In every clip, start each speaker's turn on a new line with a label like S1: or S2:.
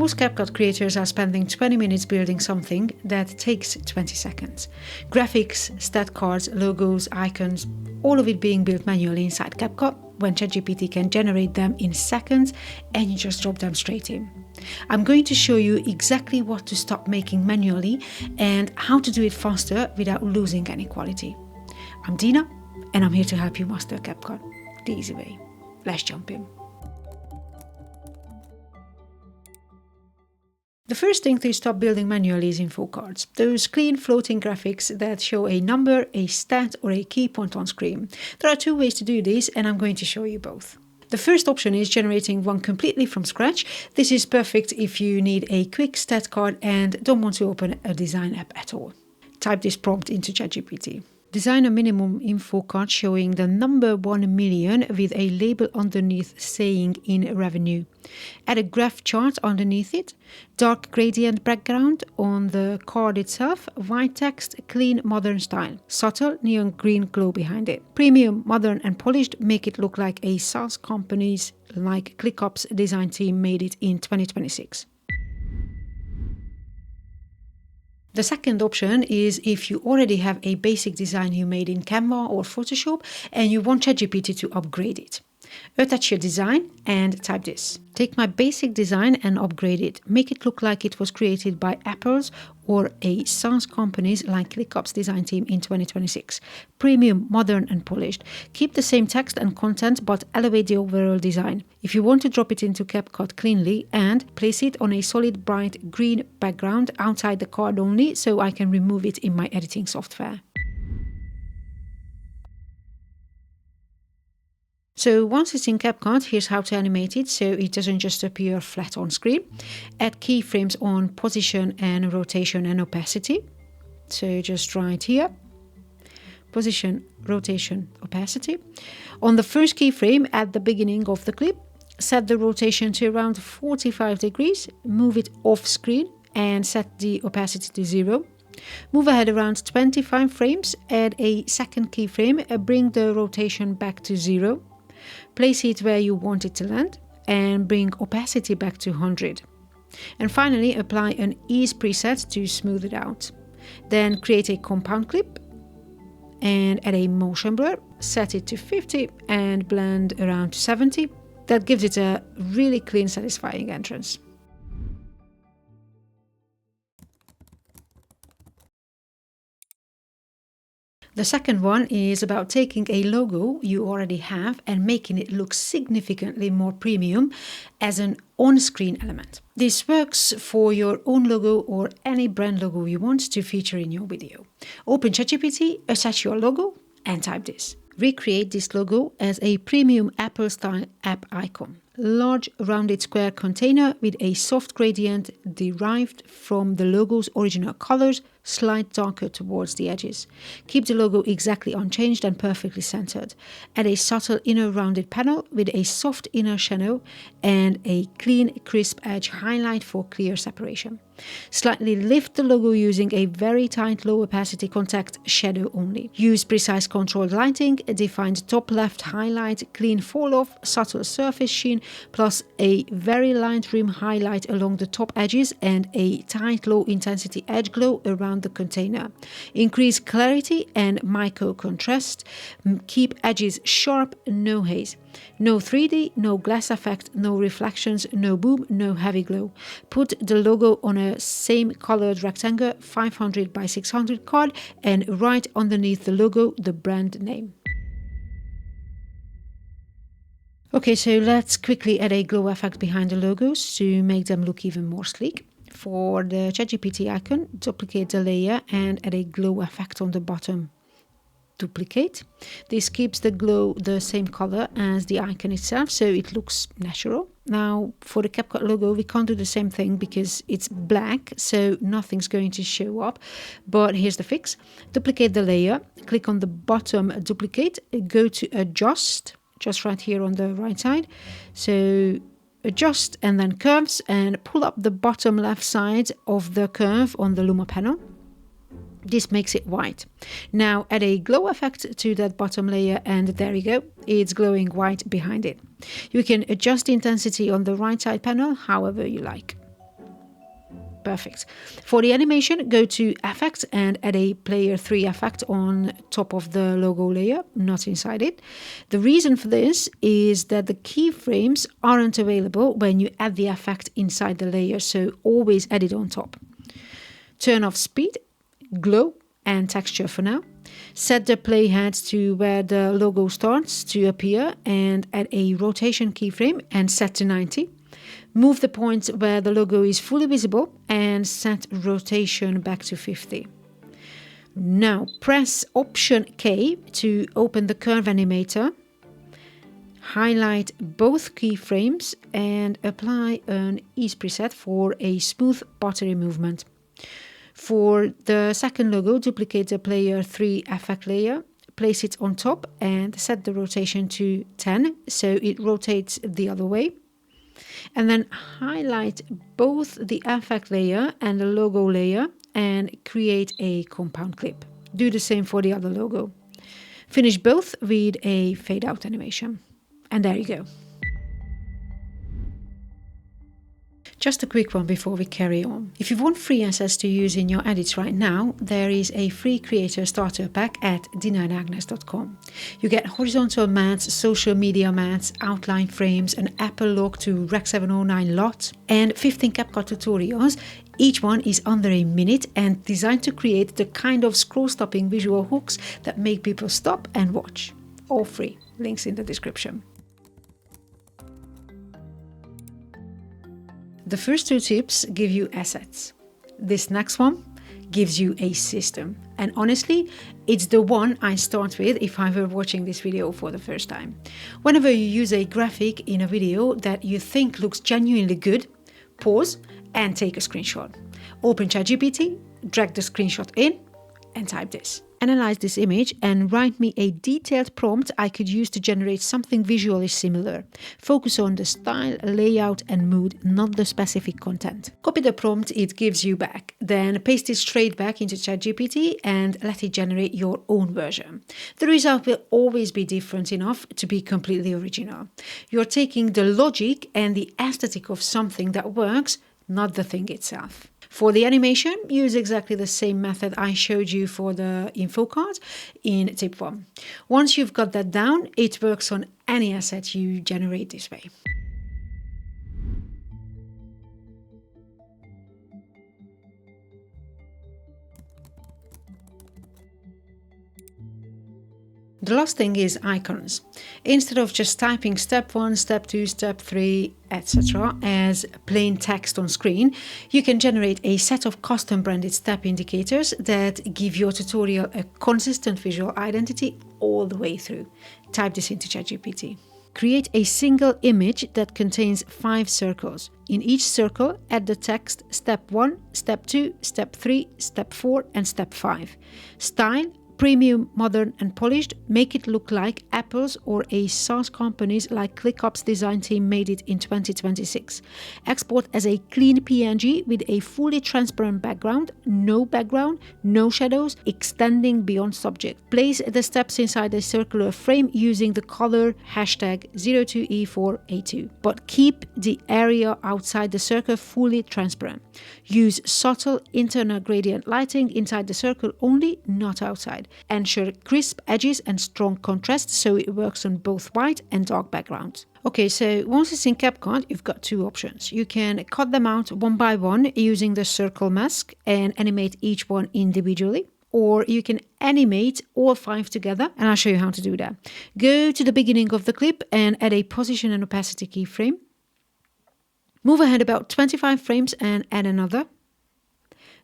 S1: Most CapCut creators are spending 20 minutes building something that takes 20 seconds. Graphics, stat cards, logos, icons, all of it being built manually inside CapCut when ChatGPT can generate them in seconds and you just drop them straight in. I'm going to show you exactly what to stop making manually and how to do it faster without losing any quality. I'm Dina and I'm here to help you master CapCut the easy way. Let's jump in. The first thing to stop building manually is info cards, those clean floating graphics that show a number, a stat or a key point on screen. There are two ways to do this and I'm going to show you both. The first option is generating one completely from scratch. This is perfect if you need a quick stat card and don't want to open a design app at all. Type this prompt into ChatGPT. Design a minimum info card showing the number 1 million with a label underneath saying in revenue. Add a graph chart underneath it, dark gradient background on the card itself, white text, clean modern style, subtle neon green glow behind it. Premium, modern and polished, make it look like a SaaS company's like ClickUp's design team made it in 2026. The second option is if you already have a basic design you made in Canva or Photoshop and you want ChatGPT to upgrade it. Attach your design and type this. Take my basic design and upgrade it. Make it look like it was created by Apple's or a SaaS company's like ClickUp's design team in 2026. Premium, modern and polished. Keep the same text and content but elevate the overall design. If you want to drop it into CapCut cleanly and place it on a solid bright green background outside the card only so I can remove it in my editing software. So once it's in CapCut, here's how to animate it so it doesn't just appear flat on screen. Add keyframes on position and rotation and opacity. So just right here. Position, rotation, opacity. On the first keyframe at the beginning of the clip, set the rotation to around 45 degrees, move it off screen and set the opacity to 0. Move ahead around 25 frames, add a second keyframe, bring the rotation back to 0. Place it where you want it to land and bring opacity back to 100. And finally, apply an ease preset to smooth it out. Then create a compound clip and add a motion blur, set it to 50 and blend around to 70. That gives it a really clean, satisfying entrance. The second one is about taking a logo you already have and making it look significantly more premium as an on-screen element. This works for your own logo or any brand logo you want to feature in your video. Open ChatGPT, attach your logo and type this. Recreate this logo as a premium Apple-style app icon. Large rounded square container with a soft gradient derived from the logo's original colors, slight darker towards the edges. Keep the logo exactly unchanged and perfectly centered. Add a subtle inner rounded panel with a soft inner shadow and a clean, crisp edge highlight for clear separation. Slightly lift the logo using a very tight low opacity contact shadow only. Use precise controlled lighting, a defined top left highlight, clean fall off, subtle surface sheen, plus a very light rim highlight along the top edges and a tight low intensity edge glow around the container. Increase clarity and micro contrast. Keep edges sharp, no haze. No 3D, no glass effect, no reflections, no boom, no heavy glow. Put the logo on a same colored rectangle 500 by 600 card and write underneath the logo the brand name. Okay, so let's quickly add a glow effect behind the logos to make them look even more sleek. For the ChatGPT icon, duplicate the layer and add a glow effect on the bottom. Duplicate. This keeps the glow the same color as the icon itself, so it looks natural. Now, for the CapCut logo, we can't do the same thing because it's black, so nothing's going to show up. But here's the fix. Duplicate the layer, click on the bottom duplicate, go to adjust, just right here on the right side. So adjust and then curves and pull up the bottom left side of the curve on the Luma panel. This makes it white. Now add a glow effect to that bottom layer and there you go. It's glowing white behind it. You can adjust the intensity on the right side panel however you like. Perfect. For the animation, go to Effects and add a Player 3 effect on top of the logo layer, not inside it. The reason for this is that the keyframes aren't available when you add the effect inside the layer, so always add it on top. Turn off speed, glow, and texture for now. Set the playhead to where the logo starts to appear and add a rotation keyframe and set to 90. Move the point where the logo is fully visible and set rotation back to 50. Now press Option K to open the curve animator. Highlight both keyframes and apply an ease preset for a smooth buttery movement. For the second logo, duplicate the Player 3 effect layer, place it on top and set the rotation to 10 so it rotates the other way. And then highlight both the effect layer and the logo layer and create a compound clip. Do the same for the other logo. Finish both with a fade out animation. And there you go. Just a quick one before we carry on. If you want free assets to use in your edits right now, there is a free creator starter pack at 𝗙𝗥𝗘𝗘.com. You get horizontal mats, social media mats, outline frames, an Apple lock to Rec 709 lot, and 15 CapCut tutorials. Each one is under a minute and designed to create the kind of scroll-stopping visual hooks that make people stop and watch. All free. Links in the description. The first two tips give you assets. This next one gives you a system. And honestly, it's the one I start with if I were watching this video for the first time. Whenever you use a graphic in a video that you think looks genuinely good, pause and take a screenshot. Open ChatGPT, drag the screenshot in, and type this. Analyze this image and write me a detailed prompt I could use to generate something visually similar. Focus on the style, layout and mood, not the specific content. Copy the prompt it gives you back, then paste it straight back into ChatGPT and let it generate your own version. The result will always be different enough to be completely original. You're taking the logic and the aesthetic of something that works, not the thing itself. For the animation, use exactly the same method I showed you for the info card in tip 1. Once you've got that down, it works on any asset you generate this way. The last thing is icons. Instead of just typing step 1, step 2, step 3, etc. as plain text on screen, you can generate a set of custom branded step indicators that give your tutorial a consistent visual identity all the way through. Type this into ChatGPT. Create a single image that contains 5 circles. In each circle, add the text step 1, step 2, step 3, step 4, and step 5. Style, premium, modern and polished, make it look like Apple's or a SaaS company's like ClickUp's design team made it in 2026. Export as a clean PNG with a fully transparent background, no shadows, extending beyond subject. Place the steps inside a circular frame using the color #02E4A2, but keep the area outside the circle fully transparent. Use subtle internal gradient lighting inside the circle only, not outside. Ensure crisp edges and strong contrast so it works on both white and dark backgrounds. Okay, so once it's in CapCut, you've got two options. You can cut them out one by one using the circle mask and animate each one individually. Or you can animate all 5 together, and I'll show you how to do that. Go to the beginning of the clip and add a position and opacity keyframe. Move ahead about 25 frames and add another.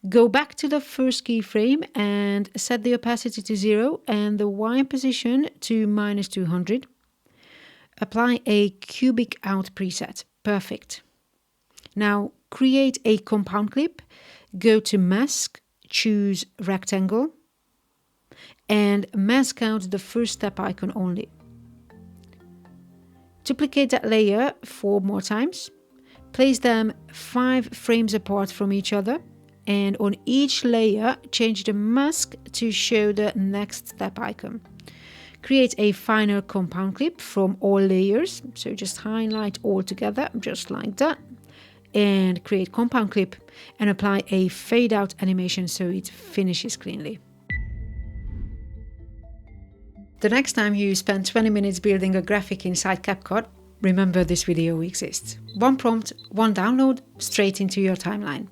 S1: Go back to the first keyframe and set the opacity to 0 and the Y position to -200. Apply a cubic out preset. Perfect. Now create a compound clip. Go to Mask, choose Rectangle, and mask out the first step icon only. Duplicate that layer 4 more times. Place them 5 frames apart from each other. And on each layer, change the mask to show the next step icon. Create a final compound clip from all layers. So just highlight all together, just like that. and create compound clip and apply a fade out animation so it finishes cleanly. The next time you spend 20 minutes building a graphic inside CapCut, remember this video exists. One prompt, one download, straight into your timeline.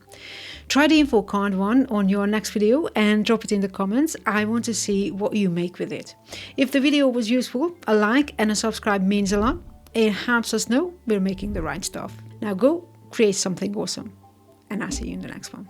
S1: Try the info card one on your next video and drop it in the comments. I want to see what you make with it. If the video was useful, a like and a subscribe means a lot. It helps us know we're making the right stuff. Now go create something awesome, and I'll see you in the next one.